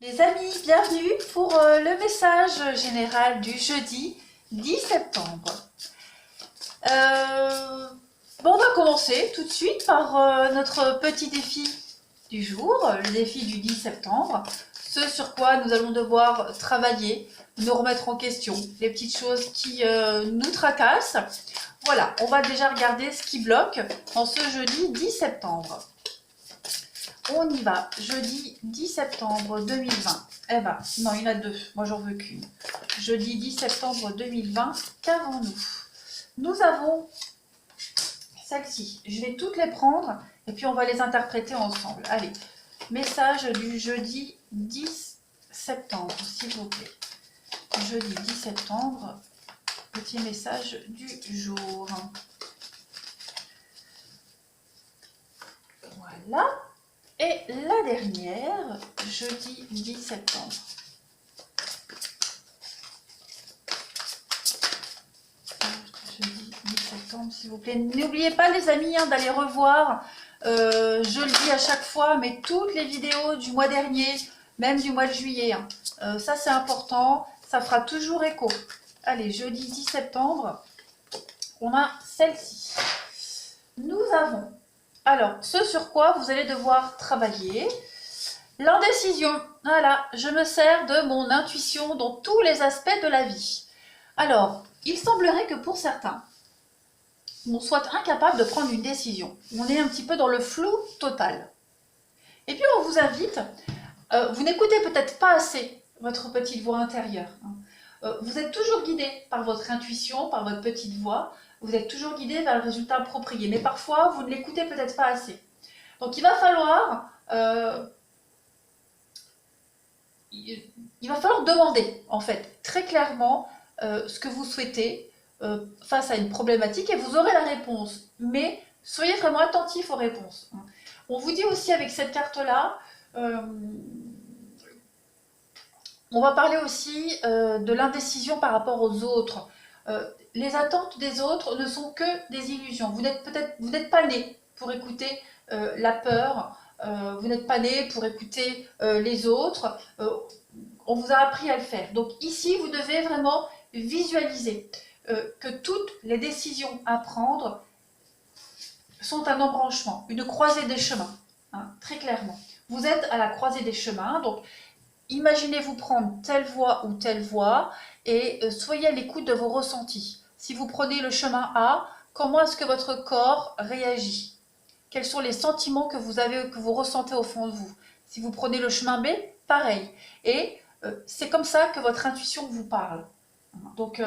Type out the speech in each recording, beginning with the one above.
Les amis, bienvenue pour le message général du jeudi 10 septembre. On va commencer tout de suite par notre petit défi du jour, le défi du 10 septembre, ce sur quoi nous allons devoir travailler, nous remettre en question, les petites choses qui nous tracassent. Voilà, on va déjà regarder ce qui bloque en ce jeudi 10 septembre. On y va, jeudi 10 septembre 2020. Eh ben, non, il y en a deux, moi j'en veux qu'une. Jeudi 10 septembre 2020, qu'avons-nous? Nous avons celle-ci. Je vais toutes les prendre et puis on va les interpréter ensemble. Allez, message du jeudi 10 septembre, s'il vous plaît. Jeudi 10 septembre, petit message du jour. Voilà. Et la dernière, jeudi 10 septembre. Jeudi 10 septembre, s'il vous plaît. N'oubliez pas, les amis, d'aller revoir, je le dis à chaque fois, mais toutes les vidéos du mois dernier, même du mois de juillet. Ça, c'est important. Ça fera toujours écho. Allez, jeudi 10 septembre, on a celle-ci. Nous avons... Alors, ce sur quoi vous allez devoir travailler, l'indécision. Voilà, je me sers de mon intuition dans tous les aspects de la vie. Alors, il semblerait que pour certains, on soit incapable de prendre une décision. On est un petit peu dans le flou total. Et puis, on vous invite, vous n'écoutez peut-être pas assez votre petite voix intérieure. Vous êtes toujours guidé par votre intuition, par votre petite voix. Vous êtes toujours guidé vers le résultat approprié, mais parfois vous ne l'écoutez peut-être pas assez. Donc il va falloir demander en fait très clairement ce que vous souhaitez face à une problématique et vous aurez la réponse. Mais soyez vraiment attentif aux réponses. On vous dit aussi avec cette carte-là, on va parler aussi de l'indécision par rapport aux autres. Les attentes des autres ne sont que des illusions. Vous n'êtes pas né pour écouter la peur, vous n'êtes pas né pour écouter les autres. On vous a appris à le faire. Donc ici, vous devez vraiment visualiser que toutes les décisions à prendre sont un embranchement, une croisée des chemins, très clairement. Vous êtes à la croisée des chemins, donc imaginez-vous prendre telle voie ou telle voie et soyez à l'écoute de vos ressentis. Si vous prenez le chemin A, comment est-ce que votre corps réagit? Quels sont les sentiments que vous ressentez au fond de vous? Si vous prenez le chemin B, pareil. Et c'est comme ça que votre intuition vous parle. Donc,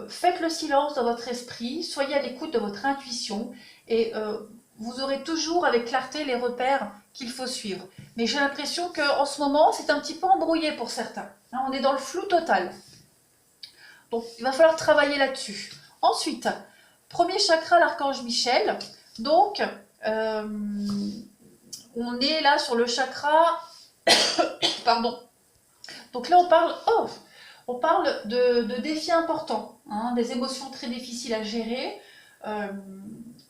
faites le silence dans votre esprit, soyez à l'écoute de votre intuition et vous aurez toujours avec clarté les repères qu'il faut suivre. Mais j'ai l'impression qu'en ce moment, c'est un petit peu embrouillé pour certains. On est dans le flou total. Donc, il va falloir travailler là-dessus. Ensuite, premier chakra, l'archange Michel. Donc, on est là sur le chakra... Pardon. Donc là, on parle de défis importants, des émotions très difficiles à gérer.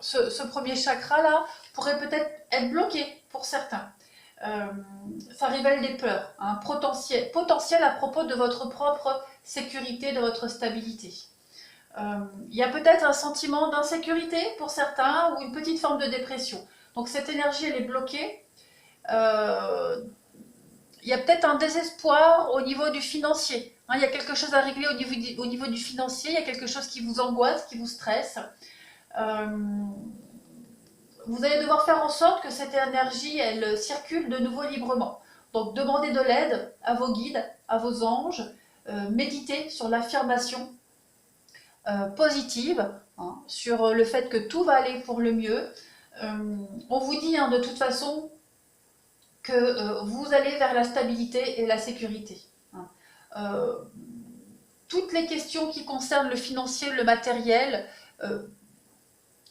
Ce premier chakra-là pourrait peut-être être bloqué pour certains. Ça révèle des peurs potentielles à propos de votre propre sécurité, de votre stabilité. Il y a peut-être un sentiment d'insécurité pour certains ou une petite forme de dépression. Donc cette énergie, elle est bloquée. Il y a peut-être un désespoir au niveau du financier. Il y a quelque chose à régler au niveau du financier, il y a quelque chose qui vous angoisse, qui vous stresse. Vous allez devoir faire en sorte que cette énergie, elle circule de nouveau librement. Donc demandez de l'aide à vos guides, à vos anges, méditez sur l'affirmation positive, sur le fait que tout va aller pour le mieux. On vous dit de toute façon que vous allez vers la stabilité et la sécurité. Toutes les questions qui concernent le financier, le matériel,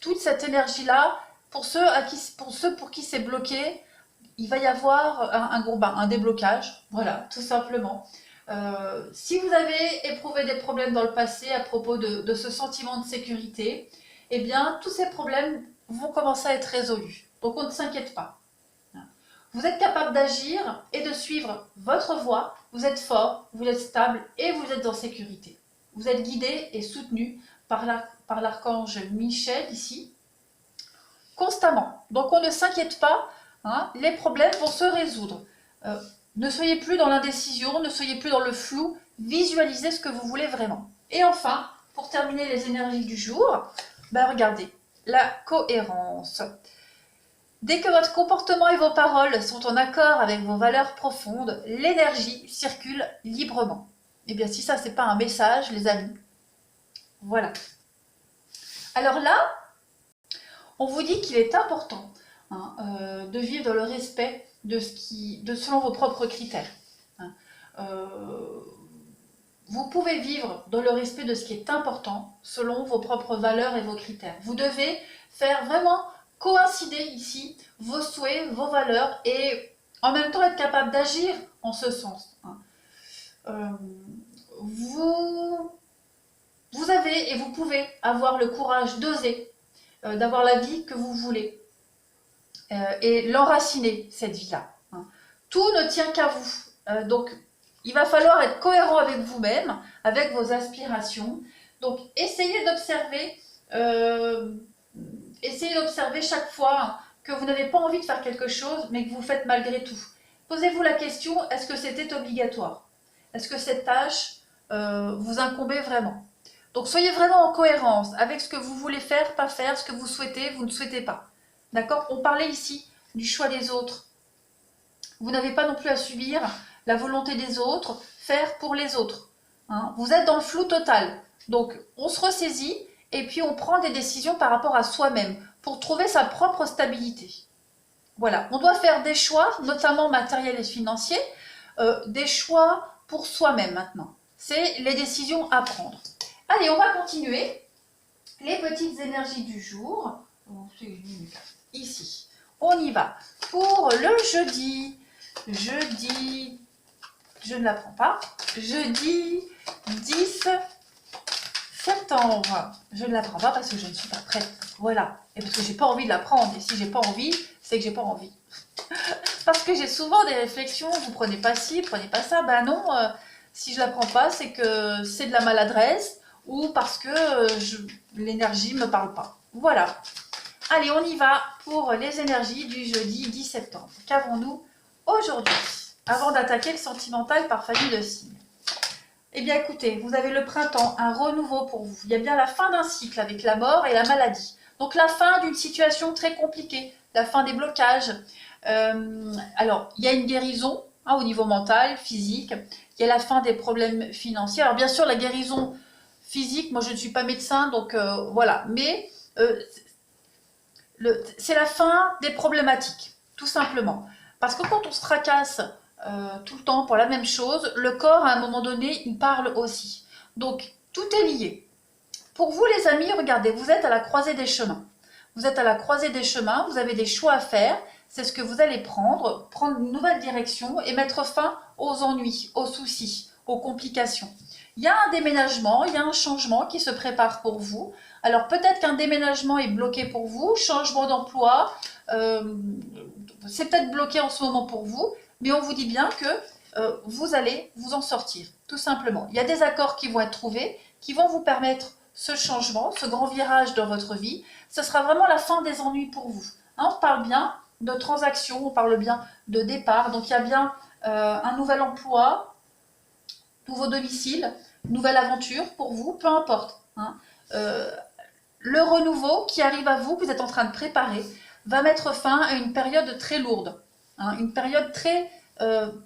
toute cette énergie-là, pour ceux pour qui c'est bloqué, il va y avoir un déblocage, voilà, tout simplement. Si vous avez éprouvé des problèmes dans le passé à propos de ce sentiment de sécurité, eh bien, tous ces problèmes vont commencer à être résolus. Donc, on ne s'inquiète pas. Vous êtes capable d'agir et de suivre votre voie. Vous êtes fort, vous êtes stable et vous êtes en sécurité. Vous êtes guidé et soutenu par l'archange Michel ici, constamment. Donc on ne s'inquiète pas, hein, les problèmes vont se résoudre. Ne soyez plus dans l'indécision, ne soyez plus dans le flou, visualisez ce que vous voulez vraiment. Et enfin, pour terminer les énergies du jour, regardez, la cohérence. Dès que votre comportement et vos paroles sont en accord avec vos valeurs profondes, l'énergie circule librement. Et bien si ça c'est pas un message, les amis, voilà. Alors là, on vous dit qu'il est important, hein, de vivre dans le respect selon vos propres critères. Hein. Vous pouvez vivre dans le respect de ce qui est important selon vos propres valeurs et vos critères. Vous devez faire vraiment coïncider ici vos souhaits, vos valeurs et en même temps être capable d'agir en ce sens. Hein. Vous avez et vous pouvez avoir le courage d'oser, d'avoir la vie que vous voulez et l'enraciner, cette vie-là. Hein. Tout ne tient qu'à vous. Donc, il va falloir être cohérent avec vous-même, avec vos aspirations. Donc, essayez d'observer chaque fois que vous n'avez pas envie de faire quelque chose, mais que vous faites malgré tout. Posez-vous la question, est-ce que c'était obligatoire? Est-ce que cette tâche vous incombait vraiment? Donc, soyez vraiment en cohérence avec ce que vous voulez faire, pas faire, ce que vous souhaitez, vous ne souhaitez pas. D'accord? On parlait ici du choix des autres. Vous n'avez pas non plus à subir la volonté des autres, faire pour les autres. Hein? Vous êtes dans le flou total. Donc, on se ressaisit et puis on prend des décisions par rapport à soi-même pour trouver sa propre stabilité. Voilà, on doit faire des choix, notamment matériels et financiers, des choix pour soi-même maintenant. C'est les décisions à prendre. Allez, on va continuer. Les petites énergies du jour. Ici, on y va. Pour le jeudi, je ne la prends pas. Jeudi 10 septembre. Je ne la prends pas parce que je ne suis pas prête. Voilà. Et parce que j'ai pas envie de la prendre. Et si j'ai pas envie, c'est que j'ai pas envie. Parce que j'ai souvent des réflexions. Vous prenez pas ci, prenez pas ça. Ben non, si je la prends pas, c'est que c'est de la maladresse ou parce que l'énergie me parle pas. Voilà. Allez, on y va pour les énergies du jeudi 10 septembre. Qu'avons-nous aujourd'hui, avant d'attaquer le sentimental par famille de signes? Eh bien écoutez, vous avez le printemps, un renouveau pour vous. Il y a bien la fin d'un cycle avec la mort et la maladie. Donc la fin d'une situation très compliquée, la fin des blocages. Alors, il y a une guérison au niveau mental, physique. Il y a la fin des problèmes financiers. Alors bien sûr, la guérison physique, moi je ne suis pas médecin, donc voilà. Mais c'est la fin des problématiques, tout simplement. Parce que quand on se tracasse tout le temps pour la même chose, le corps, à un moment donné, il parle aussi. Donc, tout est lié. Pour vous, les amis, regardez, vous êtes à la croisée des chemins. Vous êtes à la croisée des chemins, vous avez des choix à faire. C'est ce que vous allez prendre une nouvelle direction et mettre fin aux ennuis, aux soucis, aux complications. Il y a un déménagement, il y a un changement qui se prépare pour vous. Alors peut-être qu'un déménagement est bloqué pour vous, changement d'emploi, c'est peut-être bloqué en ce moment pour vous, mais on vous dit bien que vous allez vous en sortir, tout simplement. Il y a des accords qui vont être trouvés, qui vont vous permettre ce changement, ce grand virage dans votre vie. Ce sera vraiment la fin des ennuis pour vous. Hein, on parle bien de transaction, on parle bien de départ, donc il y a bien un nouvel emploi, nouveau domicile, nouvelle aventure pour vous, peu importe. Hein. Le renouveau qui arrive à vous, que vous êtes en train de préparer, va mettre fin à une période très lourde, hein, une période très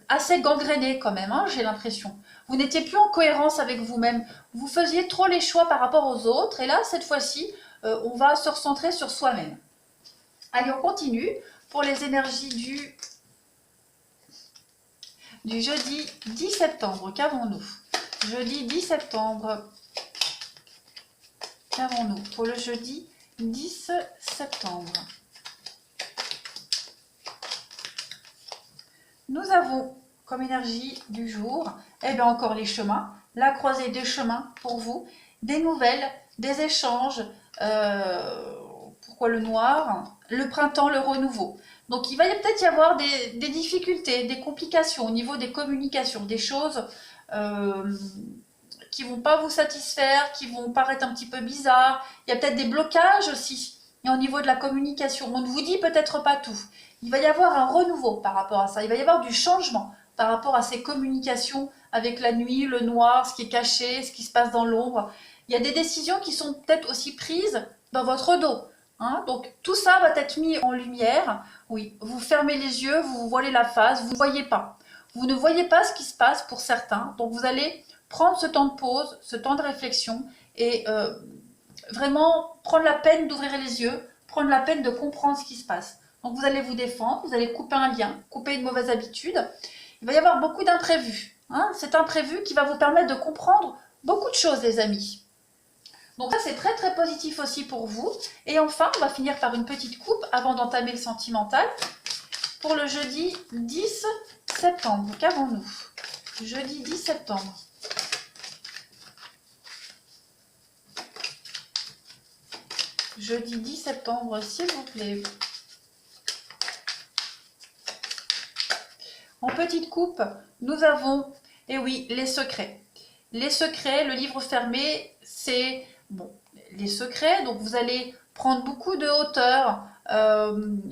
assez gangrénée quand même, hein, j'ai l'impression. Vous n'étiez plus en cohérence avec vous-même, vous faisiez trop les choix par rapport aux autres, et là, cette fois-ci, on va se recentrer sur soi-même. Allez, on continue pour les énergies du jeudi 10 septembre. Qu'avons-nous? Jeudi 10 septembre. Qu'avons-nous pour le jeudi 10 septembre? Nous avons comme énergie du jour, eh bien encore les chemins, la croisée des chemins pour vous, des nouvelles, des échanges, Pourquoi le noir? Le printemps, le renouveau. Donc il va peut-être y avoir des difficultés, des complications au niveau des communications, des choses qui vont pas vous satisfaire, qui vont paraître un petit peu bizarres. Il y a peut-être des blocages aussi. Et au niveau de la communication, on ne vous dit peut-être pas tout. Il va y avoir un renouveau par rapport à ça. Il va y avoir du changement par rapport à ces communications avec la nuit, le noir, ce qui est caché, ce qui se passe dans l'ombre. Il y a des décisions qui sont peut-être aussi prises dans votre dos. Hein, donc tout ça va être mis en lumière. Oui, vous fermez les yeux, vous vous voilez la face, vous ne voyez pas. Vous ne voyez pas ce qui se passe pour certains. Donc vous allez prendre ce temps de pause, ce temps de réflexion et vraiment prendre la peine d'ouvrir les yeux, prendre la peine de comprendre ce qui se passe. Donc vous allez vous défendre, vous allez couper un lien, couper une mauvaise habitude. Il va y avoir beaucoup d'imprévus. Hein. C'est imprévu qui va vous permettre de comprendre beaucoup de choses, les amis. Donc ça, c'est très très positif aussi pour vous. Et enfin, on va finir par une petite coupe avant d'entamer le sentimental. Pour le jeudi 10 septembre, qu'avons-nous? Jeudi 10 septembre. Jeudi 10 septembre, s'il vous plaît. En petite coupe, nous avons, eh oui, les secrets. Les secrets, le livre fermé, c'est bon, les secrets. Donc vous allez prendre beaucoup de hauteur,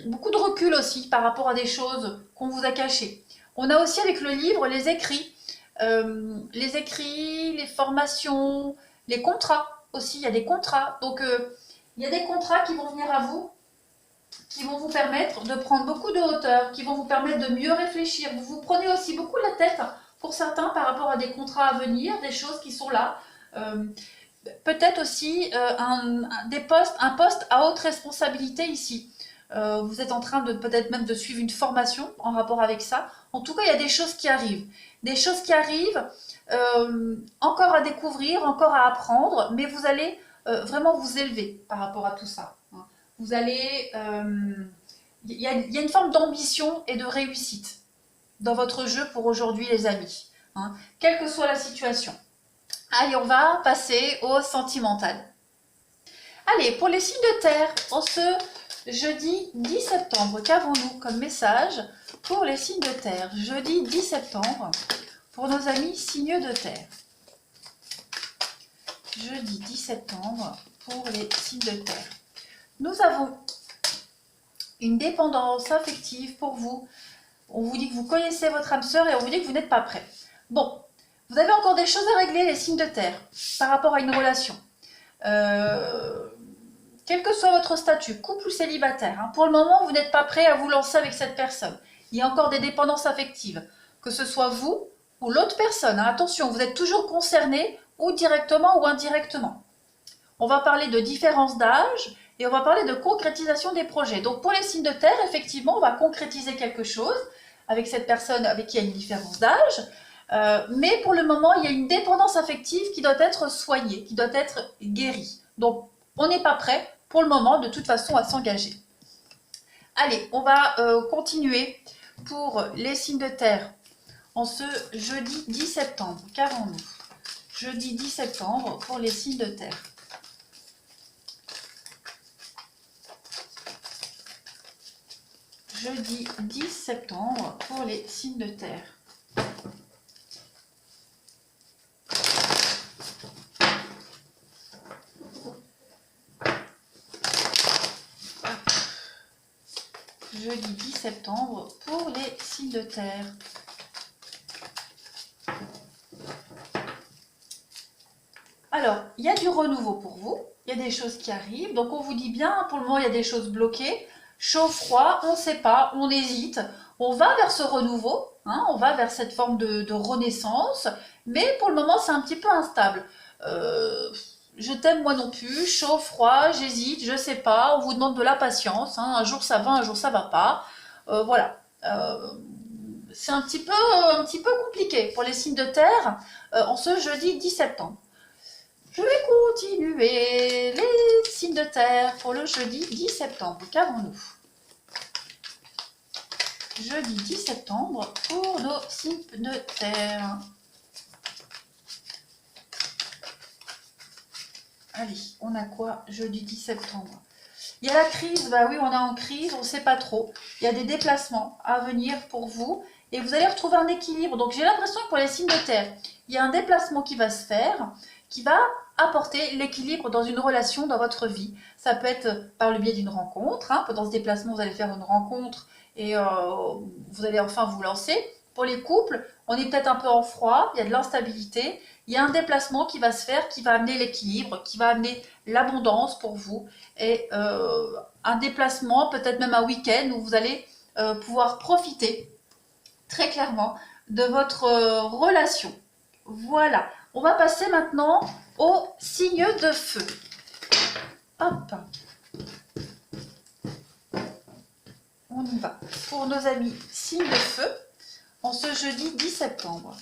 beaucoup de recul aussi par rapport à des choses qu'on vous a cachées. On a aussi avec le livre les écrits, les formations, les contrats aussi. Il y a des contrats. Donc il y a des contrats qui vont venir à vous, qui vont vous permettre de prendre beaucoup de hauteur, qui vont vous permettre de mieux réfléchir. Vous vous prenez aussi beaucoup la tête, pour certains, par rapport à des contrats à venir, des choses qui sont là. Peut-être aussi un poste à haute responsabilité ici. Vous êtes en train de peut-être même de suivre une formation en rapport avec ça. En tout cas, il y a des choses qui arrivent. Des choses qui arrivent, encore à découvrir, encore à apprendre, mais vous allez vraiment vous élever par rapport à tout ça. Vous allez... Il y a une forme d'ambition et de réussite dans votre jeu pour aujourd'hui, les amis. Hein, quelle que soit la situation. Allez, on va passer au sentimental. Allez, pour les signes de terre, en ce jeudi 10 septembre, qu'avons-nous comme message pour les signes de terre? Jeudi 10 septembre, pour nos amis signes de terre. Jeudi 10 septembre, pour les signes de terre. Nous avons une dépendance affective pour vous. On vous dit que vous connaissez votre âme sœur et on vous dit que vous n'êtes pas prêt. Bon, vous avez encore des choses à régler, les signes de terre, par rapport à une relation. Quel que soit votre statut, couple ou célibataire, hein, pour le moment, vous n'êtes pas prêt à vous lancer avec cette personne. Il y a encore des dépendances affectives, que ce soit vous ou l'autre personne. Hein, attention, vous êtes toujours concerné, ou directement ou indirectement. On va parler de différence d'âge et on va parler de concrétisation des projets. Donc pour les signes de terre, effectivement, on va concrétiser quelque chose avec cette personne avec qui il y a une différence d'âge. Mais pour le moment, il y a une dépendance affective qui doit être soignée, qui doit être guérie. Donc on n'est pas prêt pour le moment de toute façon à s'engager. Allez, on va continuer pour les signes de terre en ce jeudi 10 septembre. Qu'avons-nous? Jeudi 10 septembre pour les signes de terre. Jeudi 10 septembre pour les signes de terre. Jeudi 10 septembre pour les signes de terre. Alors, il y a du renouveau pour vous, il y a des choses qui arrivent, donc on vous dit bien, pour le moment il y a des choses bloquées, chaud, froid, on ne sait pas, on hésite, on va vers ce renouveau, hein, on va vers cette forme de renaissance, mais pour le moment c'est un petit peu instable. Je t'aime moi non plus, chaud, froid, j'hésite, je sais pas, on vous demande de la patience, hein, un jour ça va, un jour ça va pas, voilà. C'est un petit peu compliqué pour les signes de terre en ce jeudi 10 septembre. Je vais continuer les signes de terre pour le jeudi 10 septembre. Qu'avons-nous? Jeudi 10 septembre pour nos signes de terre. Allez, on a quoi jeudi 10 septembre? Il y a la crise, bah oui, on est en crise, on ne sait pas trop. Il y a des déplacements à venir pour vous et vous allez retrouver un équilibre. Donc j'ai l'impression que pour les signes de terre, il y a un déplacement qui va se faire, qui va apporter l'équilibre dans une relation dans votre vie. Ça peut être par le biais d'une rencontre. Hein. Dans ce déplacement, vous allez faire une rencontre et vous allez enfin vous lancer. Pour les couples, on est peut-être un peu en froid, il y a de l'instabilité. Il y a un déplacement qui va se faire, qui va amener l'équilibre, qui va amener l'abondance pour vous. Et un déplacement, peut-être même un week-end où vous allez pouvoir profiter très clairement de votre relation. Voilà. On va passer maintenant au signe de feu. Hop. On y va. Pour nos amis signes de feu, en ce jeudi 10 septembre.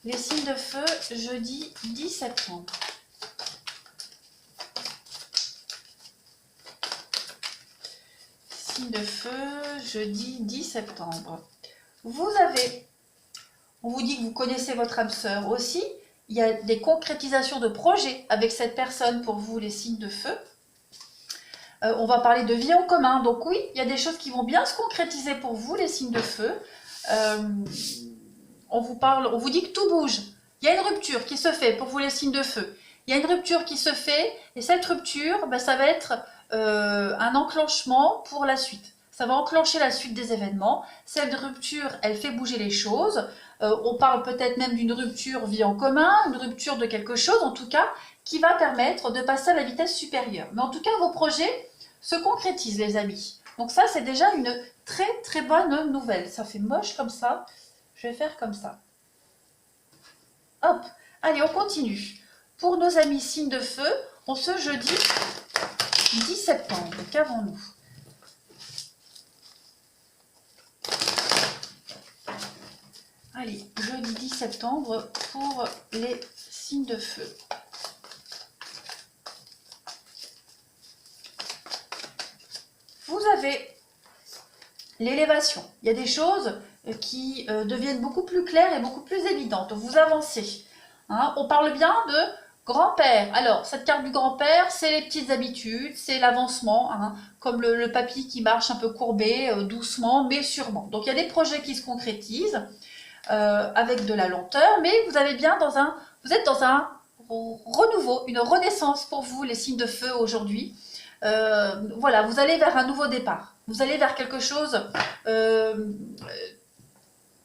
Les signes de feu, jeudi 10 septembre. Signes de feu, jeudi 10 septembre. Vous avez, on vous dit que vous connaissez votre âme sœur aussi. Il y a des concrétisations de projets avec cette personne pour vous, les signes de feu. On va parler de vie en commun. Donc oui, il y a des choses qui vont bien se concrétiser pour vous, les signes de feu. On vous dit que tout bouge. Il y a une rupture qui se fait pour vous, les signes de feu. Il y a une rupture qui se fait et cette rupture, ben, ça va être un enclenchement pour la suite. Ça va enclencher la suite des événements. Cette rupture, elle fait bouger les choses. On parle peut-être même d'une rupture vie en commun, une rupture de quelque chose, en tout cas, qui va permettre de passer à la vitesse supérieure. Mais en tout cas, vos projets se concrétisent, les amis. Donc ça, c'est déjà une très très bonne nouvelle. Ça fait moche comme ça. Je vais faire comme ça. Hop. Allez, on continue. Pour nos amis signes de feu, on se jeudi 10 septembre. Qu'avons-nous? Allez, jeudi 10 septembre pour les signes de feu. Vous avez l'élévation. Il y a des choses qui deviennent beaucoup plus claires et beaucoup plus évidentes. Vous avancez. Hein, on parle bien de grand-père. Alors, cette carte du grand-père, c'est les petites habitudes, c'est l'avancement, hein, comme le papy qui marche un peu courbé, doucement, mais sûrement. Donc, il y a des projets qui se concrétisent avec de la lenteur, mais vous êtes dans un renouveau, une renaissance pour vous, les signes de feu aujourd'hui. Voilà, vous allez vers un nouveau départ. Vous allez vers quelque chose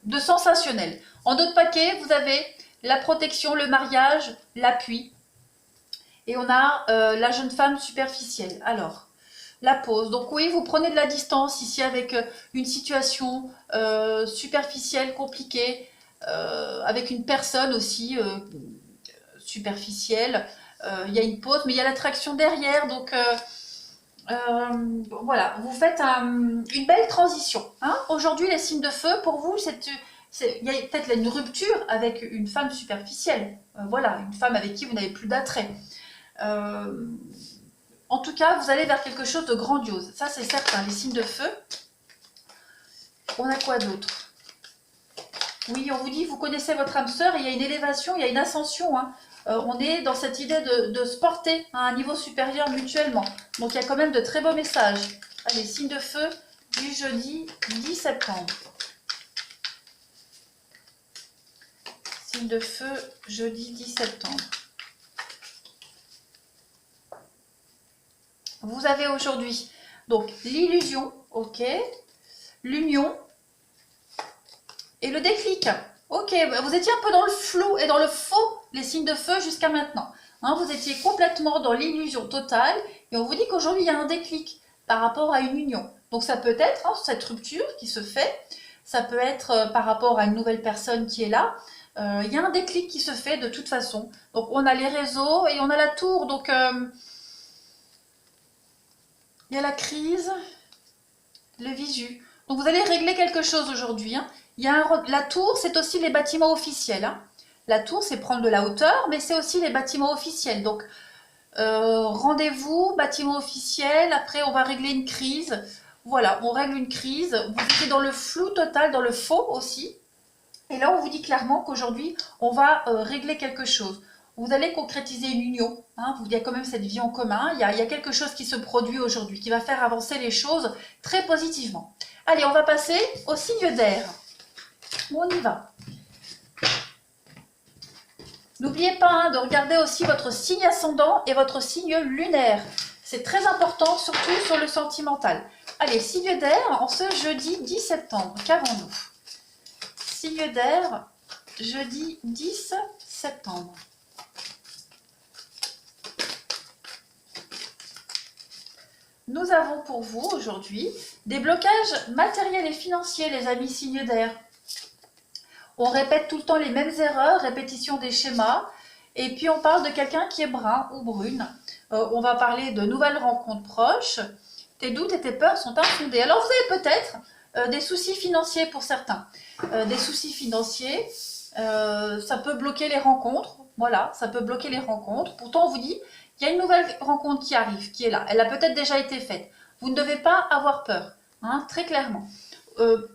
de sensationnel. En d'autres paquets, vous avez la protection, le mariage, l'appui. Et on a la jeune femme superficielle. Alors, la pause. Donc oui, vous prenez de la distance ici avec une situation superficielle, compliquée, avec une personne aussi superficielle. Il y a une pause, mais il y a l'attraction derrière. Donc voilà, vous faites une belle transition. Hein. Aujourd'hui, les signes de feu, pour vous, il y a peut-être une rupture avec une femme superficielle. Voilà, une femme avec qui vous n'avez plus d'attrait. En tout cas, vous allez vers quelque chose de grandiose. Ça, c'est certain. Les signes de feu. On a quoi d'autre? Oui, on vous dit, vous connaissez votre âme sœur et il y a une élévation, il y a une ascension. Hein. On est dans cette idée de se porter à un niveau supérieur mutuellement. Donc, il y a quand même de très beaux messages. Allez, signe de feu du jeudi 10 septembre. Signe de feu, jeudi 10 septembre. Vous avez aujourd'hui donc l'illusion, ok, l'union et le déclic. Ok, vous étiez un peu dans le flou et dans le faux, les signes de feu jusqu'à maintenant. Hein, vous étiez complètement dans l'illusion totale et on vous dit qu'aujourd'hui il y a un déclic par rapport à une union. Donc ça peut être hein, cette rupture qui se fait, ça peut être par rapport à une nouvelle personne qui est là. Il y a un déclic qui se fait de toute façon. Donc on a les réseaux et on a la tour. Donc il y a la crise, le visu. Donc vous allez régler quelque chose aujourd'hui. Hein. La tour, c'est aussi les bâtiments officiels. Hein. La tour, c'est prendre de la hauteur, mais c'est aussi les bâtiments officiels. Donc rendez-vous, bâtiment officiel. Après, on va régler une crise. Voilà, on règle une crise. Vous étiez dans le flou total, dans le faux aussi. Et là, on vous dit clairement qu'aujourd'hui, on va régler quelque chose. vous allez concrétiser une union. Hein, il y a quand même cette vie en commun, il y a quelque chose qui se produit aujourd'hui, qui va faire avancer les choses très positivement. Allez, on va passer au signe d'air. On y va. N'oubliez pas de regarder aussi votre signe ascendant et votre signe lunaire. C'est très important, surtout sur le sentimental. Allez, signe d'air, en ce jeudi 10 septembre, qu'avons-nous? Signe d'air, jeudi 10 septembre. Nous avons pour vous aujourd'hui des blocages matériels et financiers, les amis signes d'air. On répète tout le temps les mêmes erreurs, répétition des schémas, et puis on parle de quelqu'un qui est brun ou brune. On va parler de nouvelles rencontres proches. Tes doutes et tes peurs sont infondés. Alors vous avez peut-être des soucis financiers pour certains. Des soucis financiers, ça peut bloquer les rencontres. Voilà, ça peut bloquer les rencontres. Pourtant on vous dit, il y a une nouvelle rencontre qui arrive, qui est là. Elle a peut-être déjà été faite. Vous ne devez pas avoir peur, hein, très clairement.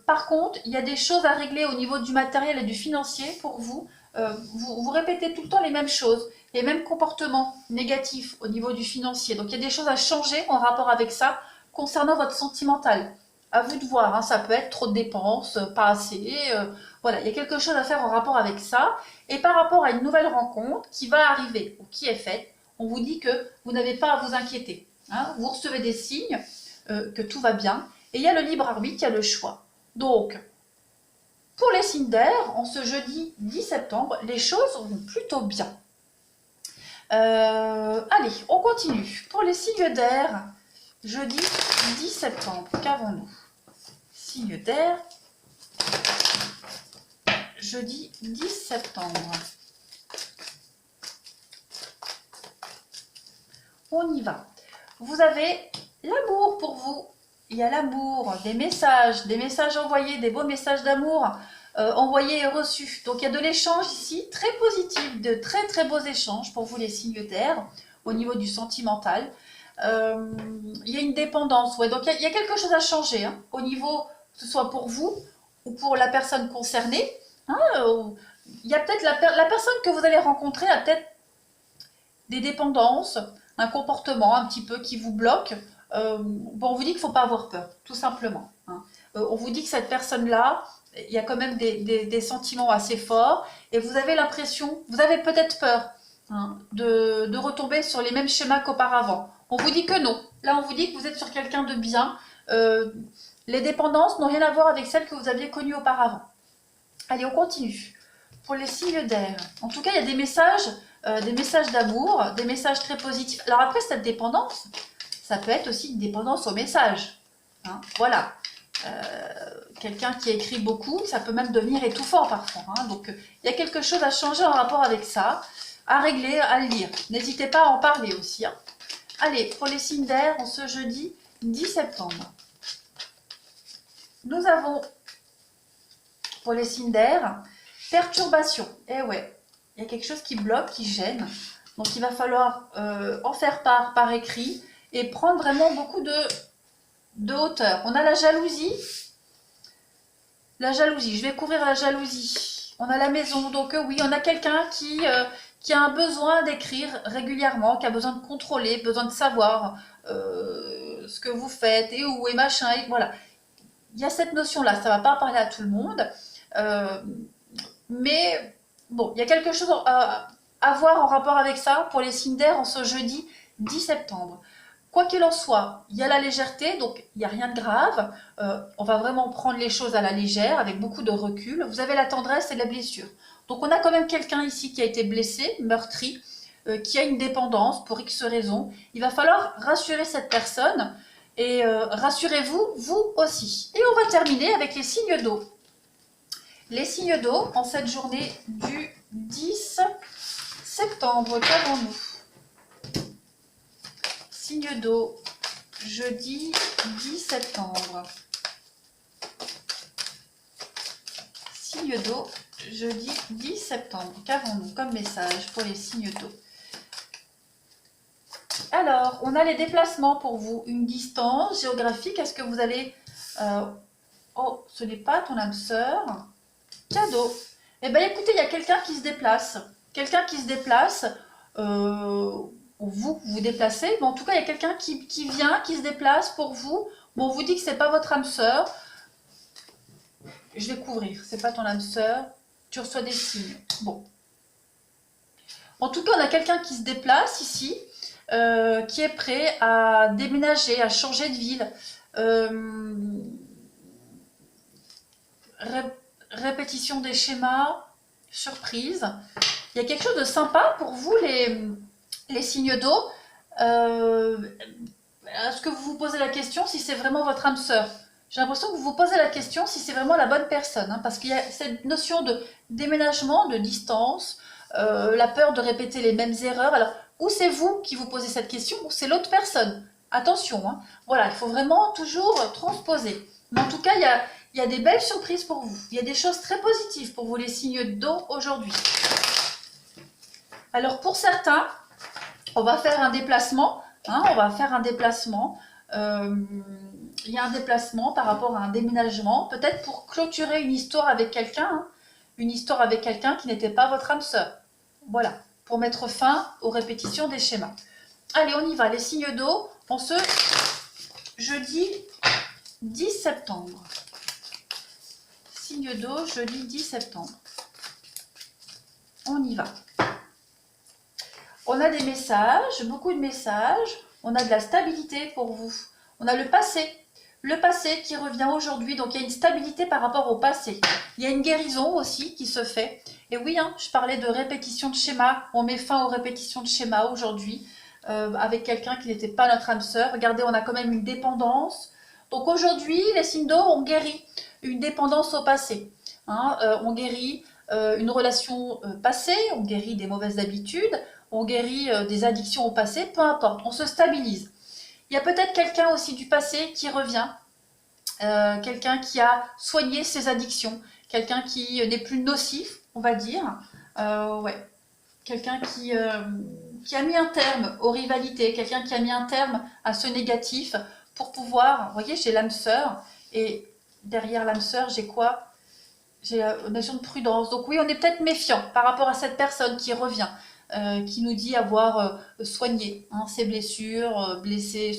Par contre, il y a des choses à régler au niveau du matériel et du financier pour vous. Vous répétez tout le temps les mêmes choses, les mêmes comportements négatifs au niveau du financier. Donc il y a des choses à changer en rapport avec ça concernant votre sentimental. À vous de voir, hein, ça peut être trop de dépenses, pas assez. Voilà, il y a quelque chose à faire en rapport avec ça. Et par rapport à une nouvelle rencontre qui va arriver ou qui est faite, on vous dit que vous n'avez pas à vous inquiéter. Hein. Vous recevez des signes que tout va bien. Et il y a le libre arbitre, il y a le choix. Donc, pour les signes d'air, en ce jeudi 10 septembre, les choses vont plutôt bien. Allez, on continue. Pour les signes d'air, jeudi 10 septembre, qu'avons-nous? Signe d'air, jeudi 10 septembre. On y va. Vous avez l'amour pour vous. Il y a l'amour, des messages envoyés, des beaux messages d'amour envoyés et reçus. Donc il y a de l'échange ici, très positif, de très très beaux échanges pour vous les signes d'air au niveau du sentimental. Il y a une dépendance, ouais. Donc il y a quelque chose à changer hein, au niveau, que ce soit pour vous ou pour la personne concernée. Hein, il y a peut-être la personne que vous allez rencontrer a peut-être des dépendances, un comportement un petit peu qui vous bloque. Bon, on vous dit qu'il ne faut pas avoir peur, tout simplement. Hein. On vous dit que cette personne-là, il y a quand même des sentiments assez forts et vous avez l'impression, vous avez peut-être peur hein, de retomber sur les mêmes schémas qu'auparavant. On vous dit que non. Là, on vous dit que vous êtes sur quelqu'un de bien. Les dépendances n'ont rien à voir avec celles que vous aviez connues auparavant. Allez, on continue. Pour les signes d'air, en tout cas, il y a des messages d'amour, des messages très positifs. Alors après, cette dépendance, ça peut être aussi une dépendance au message. Hein, voilà. Quelqu'un qui écrit beaucoup, ça peut même devenir étouffant parfois. Hein, donc, il y a quelque chose à changer en rapport avec ça, à régler, à le lire. N'hésitez pas à en parler aussi. Hein. Allez, pour les signes d'air, en ce jeudi 10 septembre. Nous avons, pour les signes d'air, perturbation. Eh ouais, il y a quelque chose qui bloque, qui gêne. Donc, il va falloir en faire part par écrit et prendre vraiment beaucoup de hauteur. On a la jalousie. La jalousie, je vais couvrir la jalousie. On a la maison, donc oui, on a quelqu'un qui a un besoin d'écrire régulièrement, qui a besoin de contrôler, besoin de savoir ce que vous faites et où et machin. Et voilà. Il y a cette notion-là, ça ne va pas parler à tout le monde. Mais bon, il y a quelque chose à voir en rapport avec ça pour les signes d'air en ce jeudi 10 septembre. Quoi qu'il en soit, il y a la légèreté, donc il n'y a rien de grave. On va vraiment prendre les choses à la légère, avec beaucoup de recul. Vous avez la tendresse et la blessure. Donc on a quand même quelqu'un ici qui a été blessé, meurtri, qui a une dépendance pour X raisons. Il va falloir rassurer cette personne et rassurez-vous, vous aussi. Et on va terminer avec les signes d'eau. Les signes d'eau en cette journée du 10 septembre, qu'avons-nous? Signe d'eau, jeudi 10 septembre. Signe d'eau, jeudi 10 septembre. Qu'avons-nous comme message pour les signes d'eau? Alors, on a les déplacements pour vous. Une distance géographique. Est-ce que vous allez... Oh, ce n'est pas ton âme sœur. Cadeau. Eh bien, écoutez, il y a quelqu'un qui se déplace. quelqu'un qui se déplace, ou vous vous déplacez, mais en tout cas, il y a quelqu'un qui vient, qui se déplace pour vous. Bon, on vous dit que c'est pas votre âme sœur. Je vais couvrir, c'est pas ton âme sœur. Tu reçois des signes. Bon. En tout cas, on a quelqu'un qui se déplace ici, qui est prêt à déménager, à changer de ville. Répétition des schémas, surprise. Il y a quelque chose de sympa pour vous, les signes d'eau. Est-ce que vous vous posez la question si c'est vraiment votre âme sœur? J'ai l'impression que vous vous posez la question si c'est vraiment la bonne personne, hein, parce qu'il y a cette notion de déménagement, de distance, la peur de répéter les mêmes erreurs. Alors, ou c'est vous qui vous posez cette question, ou c'est l'autre personne. Attention, hein. Voilà, il faut vraiment toujours transposer. Mais en tout cas, il y a des belles surprises pour vous. Il y a des choses très positives pour vous, les signes d'eau, aujourd'hui. Alors, pour certains, on va faire un déplacement. Hein, on va faire un déplacement. Il y a un déplacement par rapport à un déménagement, peut-être pour clôturer une histoire avec quelqu'un, hein, une histoire avec quelqu'un qui n'était pas votre âme sœur. Voilà, pour mettre fin aux répétitions des schémas. Allez, on y va, les signes d'eau, en ce jeudi 10 septembre. Signe d'eau, jeudi 10 septembre. On y va. On a des messages, beaucoup de messages. On a de la stabilité pour vous. On a le passé qui revient aujourd'hui. Donc, il y a une stabilité par rapport au passé. Il y a une guérison aussi qui se fait. Et oui, hein, je parlais de répétition de schéma. On met fin aux répétitions de schéma aujourd'hui avec quelqu'un qui n'était pas notre âme sœur. Regardez, on a quand même une dépendance. Donc, aujourd'hui, les signes d'eau ont guéri une dépendance au passé. Hein, on guérit une relation passée, on guérit des mauvaises habitudes, on guérit des addictions au passé, peu importe, on se stabilise. Il y a peut-être quelqu'un aussi du passé qui revient, quelqu'un qui a soigné ses addictions, quelqu'un qui n'est plus nocif, on va dire, ouais. Quelqu'un qui a mis un terme aux rivalités, quelqu'un qui a mis un terme à ce négatif pour pouvoir, vous voyez, j'ai l'âme sœur, et derrière l'âme sœur, j'ai quoi? J'ai la notion de prudence. Donc oui, on est peut-être méfiant par rapport à cette personne qui revient, qui nous dit avoir soigné hein, ses blessures,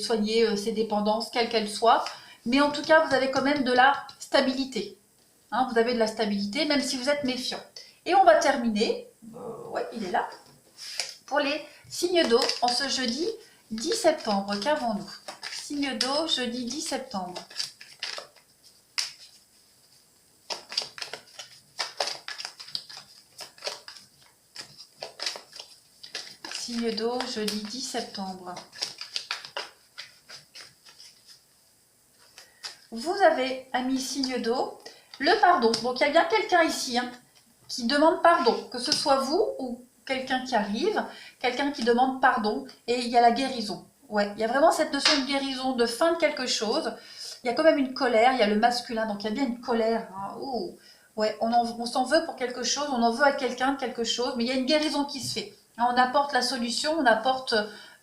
soigné ses dépendances, quelles qu'elles soient. Mais en tout cas, vous avez quand même de la stabilité. Hein, vous avez de la stabilité, même si vous êtes méfiant. Et on va terminer, ouais, il est là, pour les signes d'eau en ce jeudi 10 septembre. Qu'avons-nous? Signe d'eau, jeudi 10 septembre. Signe d'eau, jeudi 10 septembre. Vous avez, amis signe d'eau, le pardon. Donc il y a bien quelqu'un ici hein, qui demande pardon, que ce soit vous ou quelqu'un qui arrive, quelqu'un qui demande pardon, et il y a la guérison. Ouais, il y a vraiment cette notion de guérison, de fin de quelque chose. Il y a quand même une colère, il y a le masculin, donc il y a bien une colère. Hein. Ouh. Ouais, on s'en veut pour quelque chose, on en veut à quelqu'un quelque chose, mais il y a une guérison qui se fait. On apporte la solution, on apporte,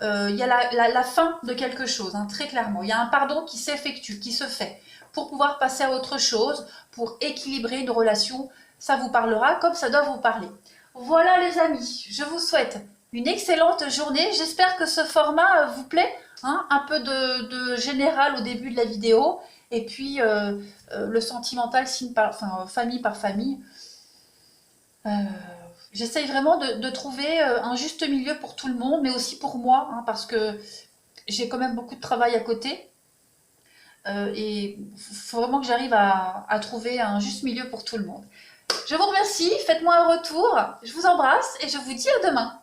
il y a la fin de quelque chose, hein, très clairement. Il y a un pardon qui s'effectue, qui se fait, pour pouvoir passer à autre chose, pour équilibrer une relation. Ça vous parlera comme ça doit vous parler. Voilà les amis, je vous souhaite une excellente journée. J'espère que ce format vous plaît, hein, un peu de général au début de la vidéo, et puis le sentimental, signe par, enfin, famille par famille. J'essaye vraiment de trouver un juste milieu pour tout le monde, mais aussi pour moi, hein, parce que j'ai quand même beaucoup de travail à côté. Et il faut vraiment que j'arrive à trouver un juste milieu pour tout le monde. Je vous remercie, faites-moi un retour, je vous embrasse et je vous dis à demain.